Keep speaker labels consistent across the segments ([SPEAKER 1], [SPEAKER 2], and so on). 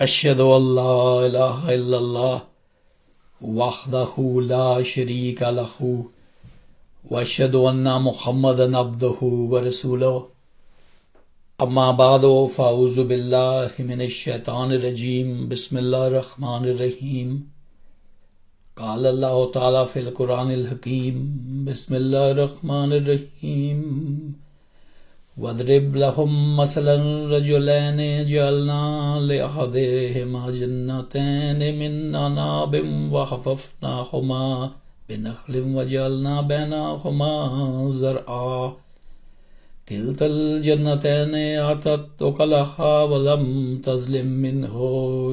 [SPEAKER 1] أشهد أن لا إله إلا الله وحده لا شريك له وأشهد أن محمدا عبده ورسوله أما بعد فأعوذ بالله من الشيطان الرجيم بسم الله الرحمن الرحيم قال الله تعالى في القرآن الحكيم بسم الله الرحمن الرحيم واضرب لهم مثلا رجلين جعلنا لأحدهما جنتين من أعناب وحففناهما بنخل وجعلنا بينهما زرعا كلتا الجنتين آتت أكلها ولم تظلم منه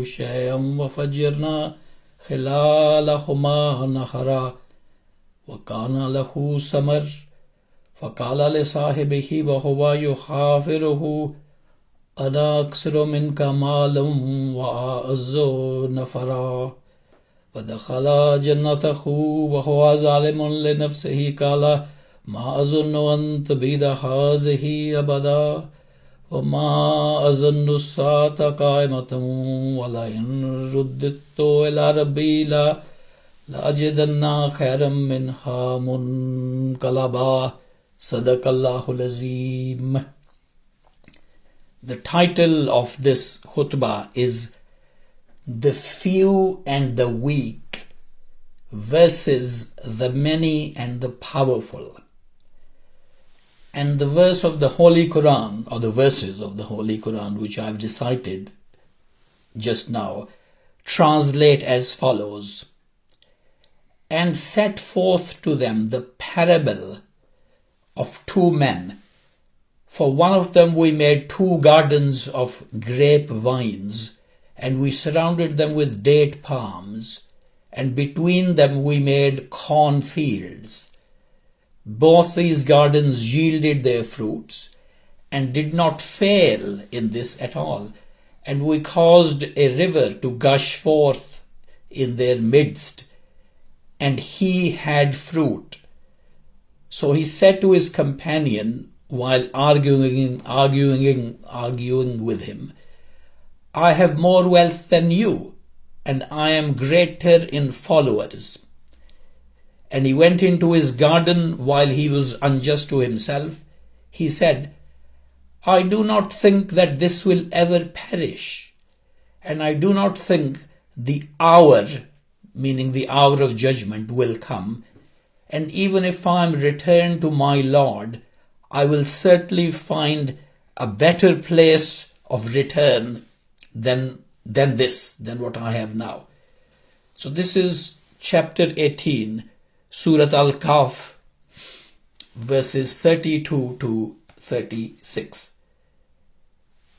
[SPEAKER 1] شيئا وفجرنا خلالهما نهرا وكان له ثمر فقال لصاحبه وهو يحافره أنا أكثر منك مالا وأعز نفرا ودخل جنته وهو ظالم لنفسه قال ما أظن أن تبيد هذه أبدا وما أظن الساعة قائمة ولئن رددت إلى ربي لأجدن خيرا منها منقلبا صدق الله العظيم. The title of this khutbah is The Few and the Weak versus the Many and the Powerful. And the verse of the Holy Quran, or the verses of the Holy Quran which I have recited just now, translate as follows: And set forth to them the parable of two men. For one of them we made two gardens of grape-vines, and we surrounded them with date palms, and between them we made cornfields. Both these gardens yielded their fruits, and did not fail in this at all, and we caused a river to gush forth in their midst, and he had fruit. So he said to his companion while arguing with him, I have more wealth than you, and I am greater in followers. And he went into his garden while he was unjust to himself. He said, I do not think that this will ever perish, and I do not think the hour, meaning the hour of judgment, will come. And even if I am returned to my Lord, I will certainly find a better place of return than what I have now. So this is chapter 18, Surah Al-Kahf, verses 32 to 36.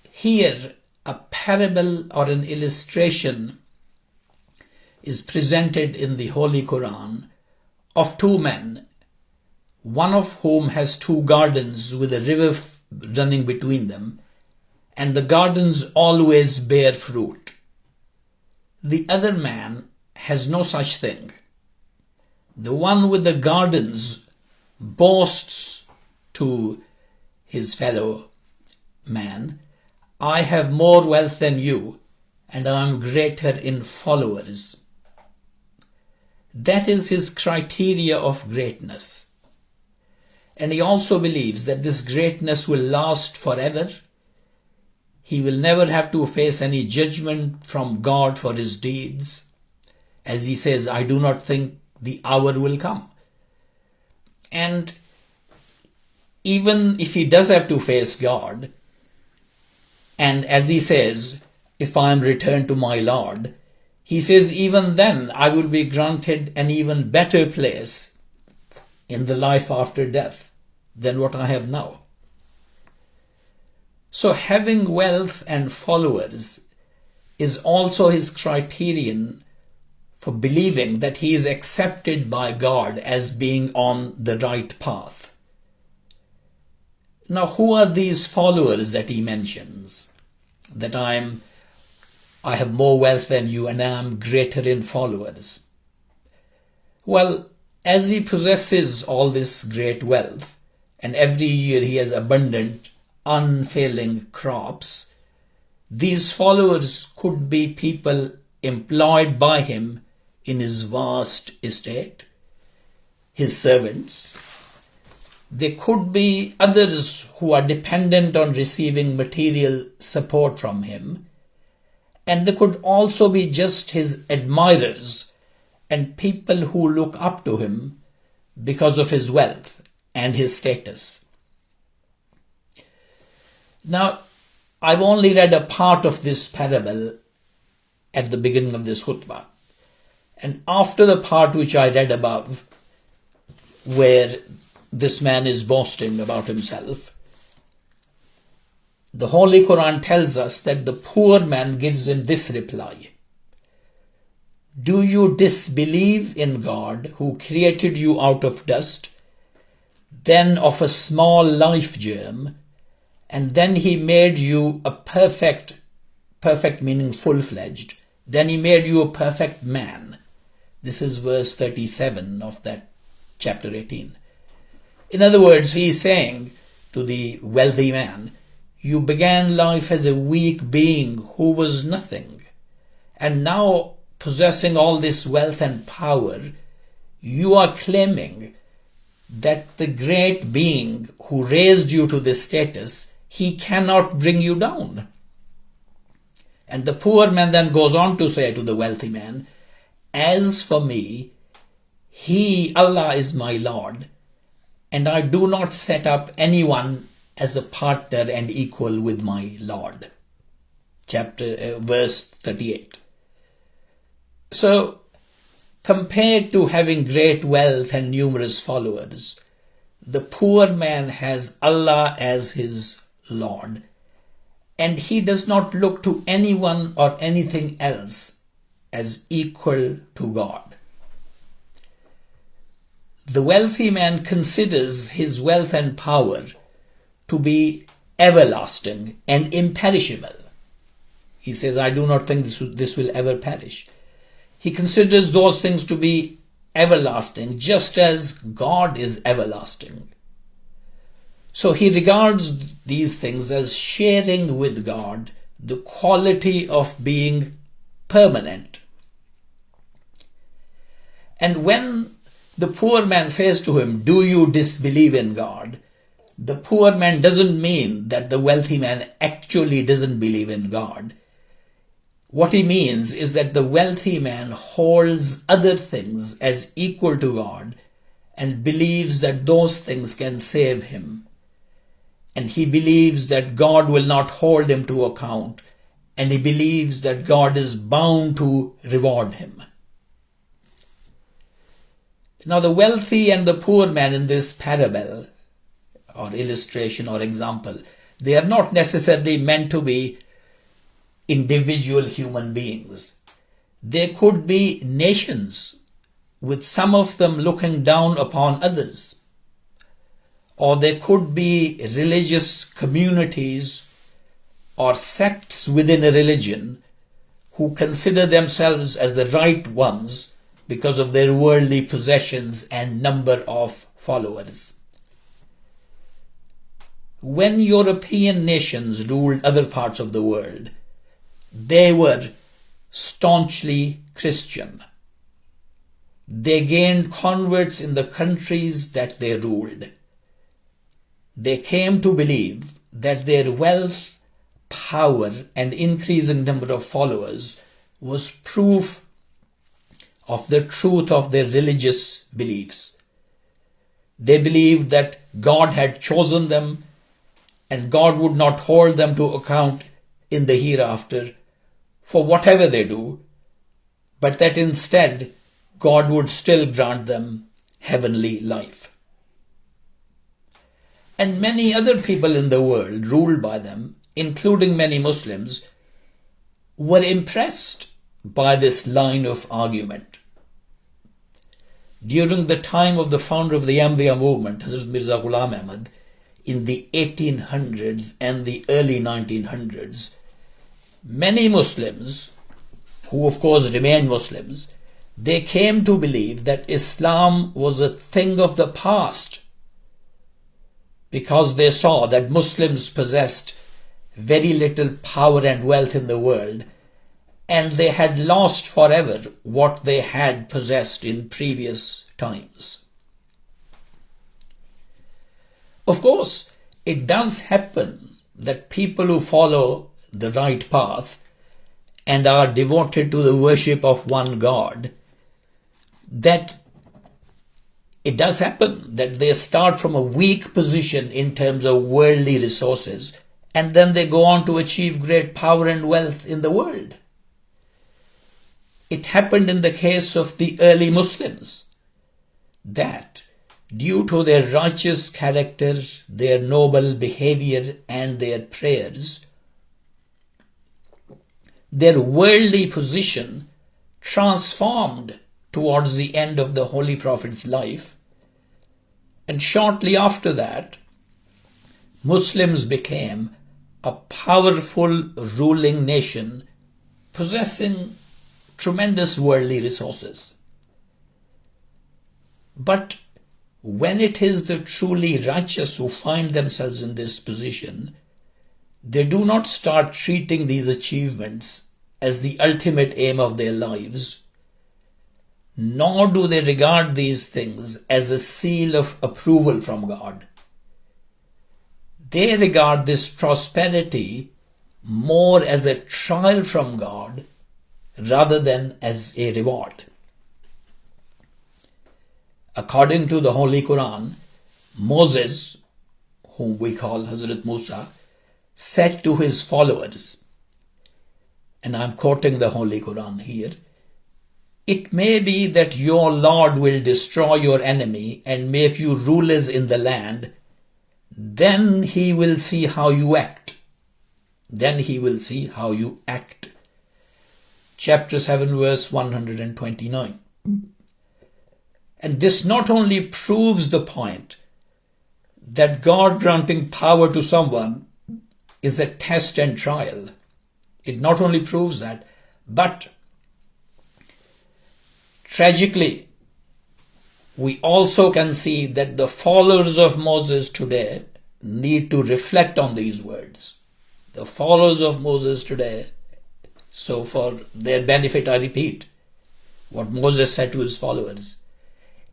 [SPEAKER 1] Here, a parable or an illustration is presented in the Holy Quran of two men, one of whom has two gardens with a river running between them, and the gardens always bear fruit. The other man has no such thing. The one with the gardens boasts to his fellow man, I have more wealth than you, and I am greater in followers. That is his criteria of greatness. And he also believes that this greatness will last forever. He will never have to face any judgment from God for his deeds. As he says, I do not think the hour will come. And even if he does have to face God, and as he says, if I am returned to my Lord, he says, even then I will be granted an even better place in the life after death than what I have now. So having wealth and followers is also his criterion for believing that he is accepted by God as being on the right path. Now, who are these followers that he mentions? That I have more wealth than you and I am greater in followers. Well, as he possesses all this great wealth, and every year he has abundant, unfailing crops, These followers could be people employed by him in his vast estate, his servants. They could be others who are dependent on receiving material support from him. And they could also be just his admirers and people who look up to him because of his wealth and his status. Now, I've only read a part of this parable at the beginning of this khutbah. And after the part which I read above, where this man is boasting about himself, the Holy Quran tells us that the poor man gives him this reply: do you disbelieve in God who created you out of dust, then of a small life germ, and then he made you a perfect meaning full-fledged, then he made you a perfect man. This is verse 37 of that chapter 18. In other words, he is saying to the wealthy man, you began life as a weak being who was nothing, and now possessing all this wealth and power, you are claiming that the great being who raised you to this status, he cannot bring you down. And the poor man then goes on to say to the wealthy man, as for me, Allah is my Lord, and I do not set up anyone as a partner and equal with my Lord. Verse 38. So, compared to having great wealth and numerous followers, the poor man has Allah as his Lord, and he does not look to anyone or anything else as equal to God. The wealthy man considers his wealth and power to be everlasting and imperishable. He says, I do not think this will ever perish. He considers those things to be everlasting, just as God is everlasting. So he regards these things as sharing with God the quality of being permanent. And when the poor man says to him, do you disbelieve in God? The poor man doesn't mean that the wealthy man actually doesn't believe in God. What he means is that the wealthy man holds other things as equal to God and believes that those things can save him. And he believes that God will not hold him to account, and he believes that God is bound to reward him. Now, the wealthy and the poor man in this parable or illustration or example, they are not necessarily meant to be individual human beings. They could be nations, with some of them looking down upon others. Or they could be religious communities or sects within a religion who consider themselves as the right ones because of their worldly possessions and number of followers. When European nations ruled other parts of the world, they were staunchly Christian. They gained converts in the countries that they ruled. They came to believe that their wealth, power, and increasing number of followers was proof of the truth of their religious beliefs. They believed that God had chosen them and God would not hold them to account in the hereafter for whatever they do, but that instead God would still grant them heavenly life. And many other people in the world ruled by them, including many Muslims, were impressed by this line of argument. During the time of the founder of the Ahmadiyya movement, Hazrat Mirza Ghulam Ahmad, in the 1800s and the early 1900s, many Muslims, who of course remained Muslims, they came to believe that Islam was a thing of the past, because they saw that Muslims possessed very little power and wealth in the world, and they had lost forever what they had possessed in previous times. Of course, it does happen that people who follow the right path and are devoted to the worship of one God, that it does happen that they start from a weak position in terms of worldly resources, and then they go on to achieve great power and wealth in the world. It happened in the case of the early Muslims, that due to their righteous character, their noble behavior, and their prayers, their worldly position transformed towards the end of the Holy Prophet's life, and shortly after that, Muslims became a powerful ruling nation possessing tremendous worldly resources. But when it is the truly righteous who find themselves in this position, they do not start treating these achievements as the ultimate aim of their lives, nor do they regard these things as a seal of approval from God. They regard this prosperity more as a trial from God rather than as a reward. According to the Holy Quran, Moses, whom we call Hazrat Musa, said to his followers, and I'm quoting the Holy Quran here, "It may be that your Lord will destroy your enemy and make you rulers in the land. Then he will see how you act." Then he will see how you act. Chapter 7, verse 129. And this not only proves the point that God granting power to someone is a test and trial. It not only proves that, but tragically, we also can see that the followers of Moses today need to reflect on these words. The followers of Moses today, so for their benefit I repeat what Moses said to his followers.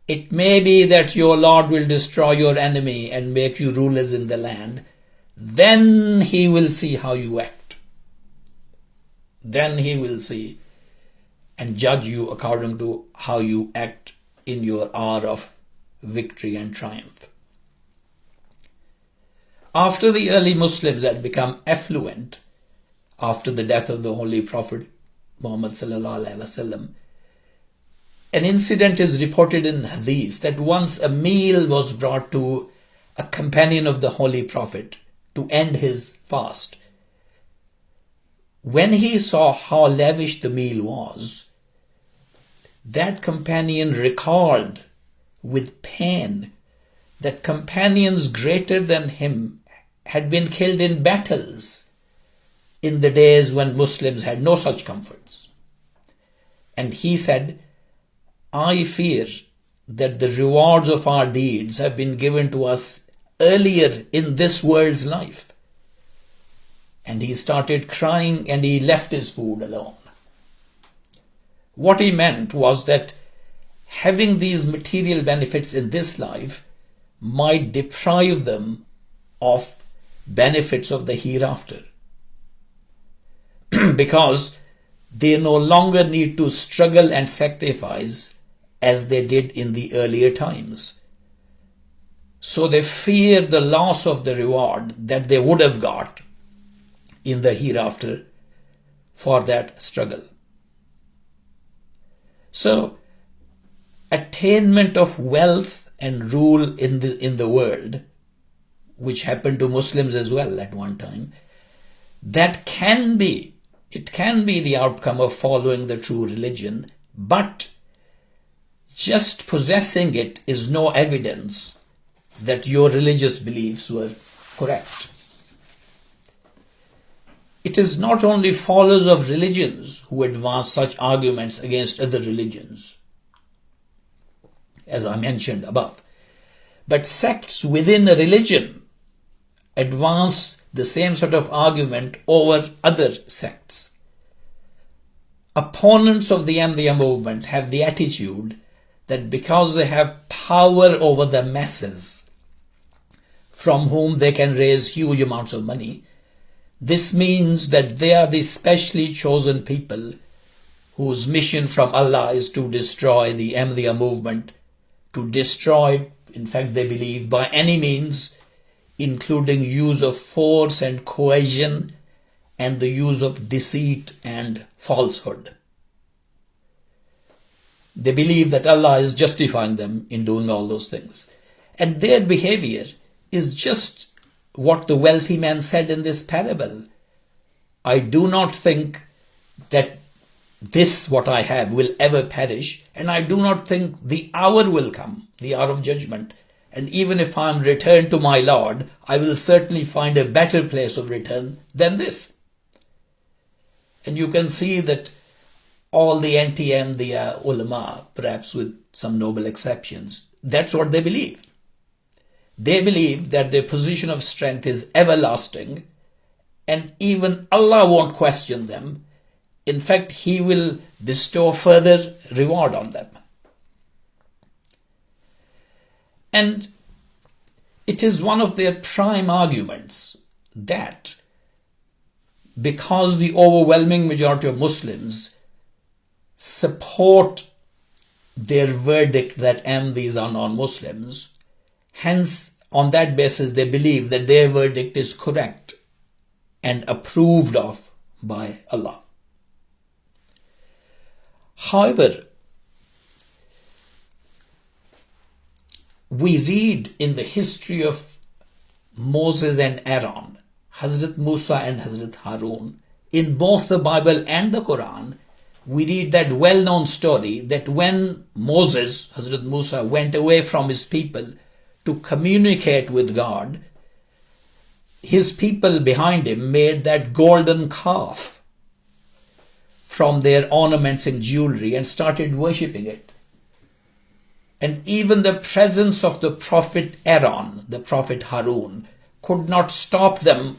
[SPEAKER 1] "It may be that your Lord will destroy your enemy and make you rulers in the land. Then he will see how you act. Then he will see and judge you according to how you act in your hour of victory and triumph." After the early Muslims had become affluent, after the death of the Holy Prophet Muhammad sallallahu alaihi wasallam, an incident is reported in Hadith that once a meal was brought to a companion of the Holy Prophet to end his fast. When he saw how lavish the meal was, that companion recalled with pain that companions greater than him had been killed in battles in the days when Muslims had no such comforts. And he said, "I fear that the rewards of our deeds have been given to us earlier in this world's life." And he started crying and he left his food alone. What he meant was that having these material benefits in this life might deprive them of benefits of the hereafter, because they no longer need to struggle and sacrifice as they did in the earlier times. So they fear the loss of the reward that they would have got in the hereafter for that struggle. So, attainment of wealth and rule in the world, which happened to Muslims as well at one time, that can be the outcome of following the true religion, but just possessing it is no evidence that your religious beliefs were correct. It is not only followers of religions who advance such arguments against other religions, as I mentioned above, but sects within a religion advance the same sort of argument over other sects. Opponents of the Ahmadiyya movement have the attitude that because they have power over the masses, from whom they can raise huge amounts of money, this means that they are the specially chosen people whose mission from Allah is to destroy the Ahmadiyya movement, to destroy, in fact they believe, by any means, including use of force and coercion and the use of deceit and falsehood. They believe that Allah is justifying them in doing all those things. And their behavior is just what the wealthy man said in this parable. I do not think that this, what I have, will ever perish, and I do not think the hour will come, the hour of judgment. And even if I am returned to my Lord, I will certainly find a better place of return than this. And you can see that all the anti-Ahmadiyya ulama, perhaps with some noble exceptions, that's what they believe. They believe that their position of strength is everlasting, and even Allah won't question them. In fact, He will bestow further reward on them. And it is one of their prime arguments that because the overwhelming majority of Muslims support their verdict that Ahmadis are non-Muslims, hence on that basis they believe that their verdict is correct and approved of by Allah. However, we read in the history of Moses and Aaron, Hazrat Musa and Hazrat Harun, in both the Bible and the Quran, we read that well-known story that when Moses, Hazrat Musa, went away from his people to communicate with God, his people behind him made that golden calf from their ornaments and jewelry and started worshipping it. And even the presence of the prophet Aaron, the prophet Harun, could not stop them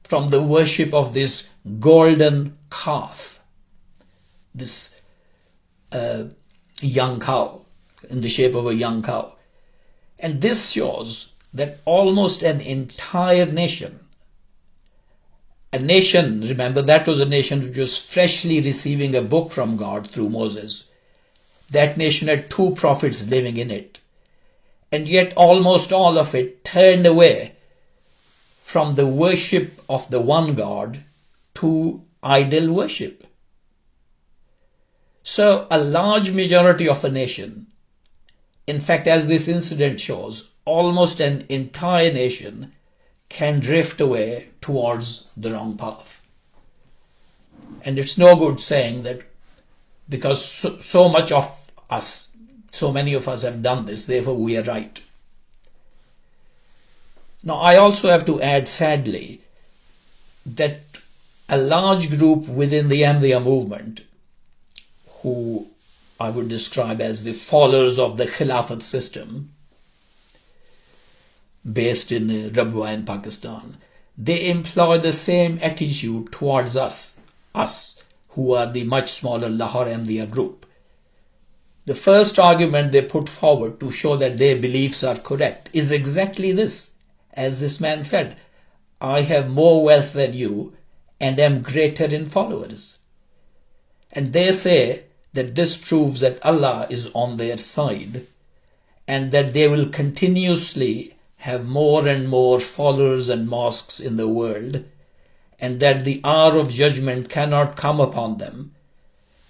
[SPEAKER 1] from the worship of this golden calf, this young cow, in the shape of a young cow. And this shows that almost an entire nation, remember that was a nation which was freshly receiving a book from God through Moses. That nation had 2 prophets living in it. And yet almost all of it turned away from the worship of the one God to idol worship. So a large majority of a nation, in fact, as this incident shows, almost an entire nation can drift away towards the wrong path. And it's no good saying that because so much of us, so many of us have done this, therefore we are right. Now, I also have to add, sadly, that a large group within the Ahmadiyya movement, who I would describe as the followers of the Khilafat system, based in Rabwa in Pakistan, they employ the same attitude towards us who are the much smaller Lahore Ahmadiyya group. The first argument they put forward to show that their beliefs are correct is exactly this. As this man said, I have more wealth than you and am greater in followers. And they say that this proves that Allah is on their side and that they will continuously have more and more followers and mosques in the world, and that the hour of judgment cannot come upon them.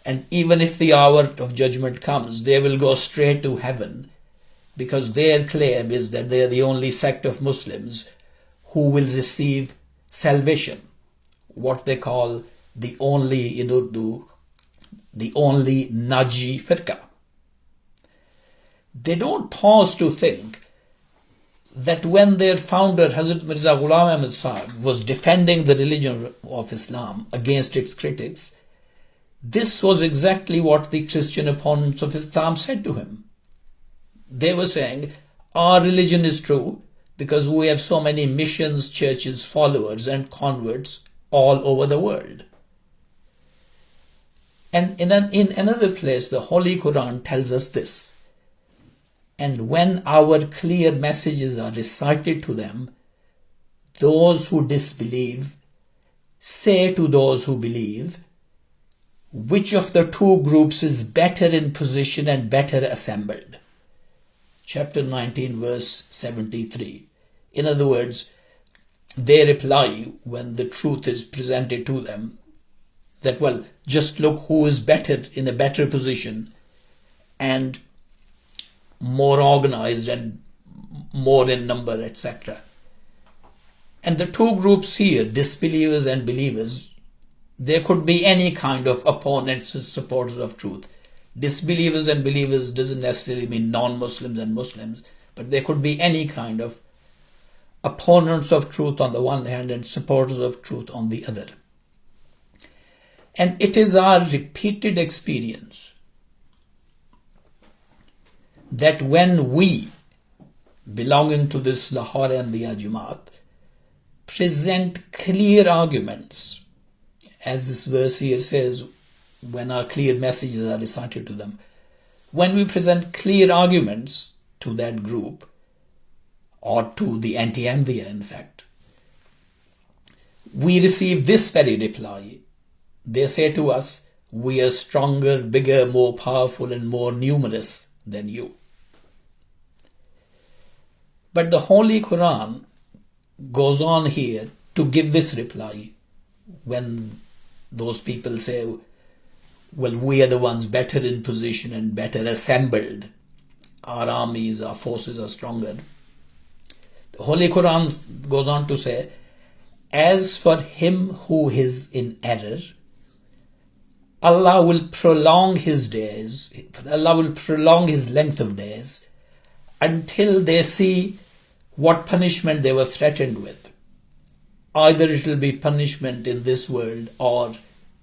[SPEAKER 1] And even if the hour of judgment comes, they will go straight to heaven, because their claim is that they are the only sect of Muslims who will receive salvation, what they call the only, in Urdu, the only Naji Firqa. They don't pause to think that when their founder, Hazrat Mirza Ghulam Ahmad Sahib, was defending the religion of Islam against its critics, this was exactly what the Christian opponents of Islam said to him. They were saying, our religion is true, because we have so many missions, churches, followers and converts all over the world. And in another place, the Holy Quran tells us this. And when our clear messages are recited to them, those who disbelieve say to those who believe, which of the two groups is better in position and better assembled? Chapter 19, verse 73. In other words, they reply when the truth is presented to them that, well, just look who is better, in a better position and more organized and more in number, etc. And the two groups here, disbelievers and believers, there could be any kind of opponents and supporters of truth. Disbelievers and believers doesn't necessarily mean non-Muslims and Muslims, but there could be any kind of opponents of truth on the one hand and supporters of truth on the other. And it is our repeated experience that when we, belonging to this Lahore Ahmadiyya Jamaat, present clear arguments, as this verse here says, when our clear messages are recited to them, when we present clear arguments to that group, or to the anti-Ahmadiyya in fact, we receive this very reply. They say to us, we are stronger, bigger, more powerful and more numerous than you. But the Holy Quran goes on here to give this reply when those people say, well, we are the ones better in position and better assembled. Our armies, our forces are stronger. The Holy Quran goes on to say, as for him who is in error, Allah will prolong his days, Allah will prolong his length of days until they see what punishment they were threatened with. Either it will be punishment in this world or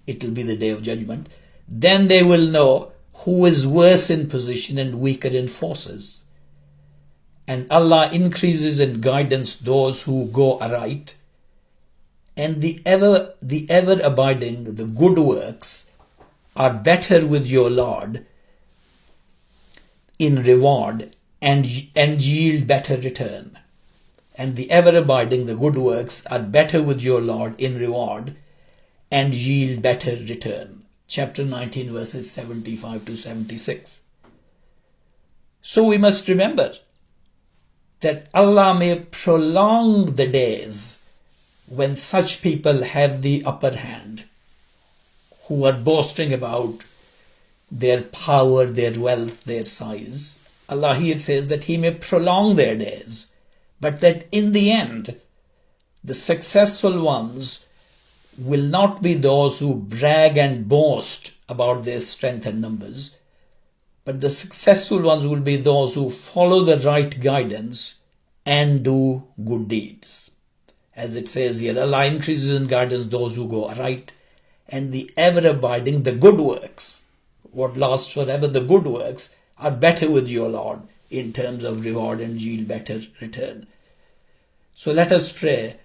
[SPEAKER 1] it will be the day of judgment. Then they will know who is worse in position and weaker in forces. And Allah increases in guidance those who go aright. And the ever abiding, the good works are better with your Lord in reward and yield better return. And the ever abiding, the good works are better with your Lord in reward and yield better return. Chapter 19, verses 75 to 76. So we must remember that Allah may prolong the days when such people have the upper hand, who are boasting about their power, their wealth, their size. Allah here says that He may prolong their days, but that in the end, the successful ones will not be those who brag and boast about their strength and numbers, but the successful ones will be those who follow the right guidance and do good deeds. As it says here, Allah increases in guidance those who go right, and the ever-abiding, the good works, what lasts forever, the good works, are better with your Lord in terms of reward and yield better return. So let us pray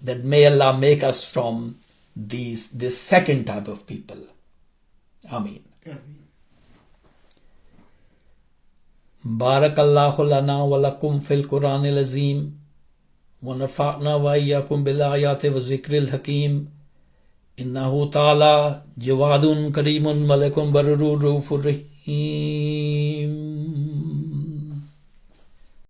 [SPEAKER 1] that may Allah make us from this second type of people. Ameen. Barakallahu lana wa lakum fil Quranil Azim wa nafa'na wa iyyakum bil ayati wa zikril hakim. Innahu ta'ala jawadun karimun malakun barurur rahim.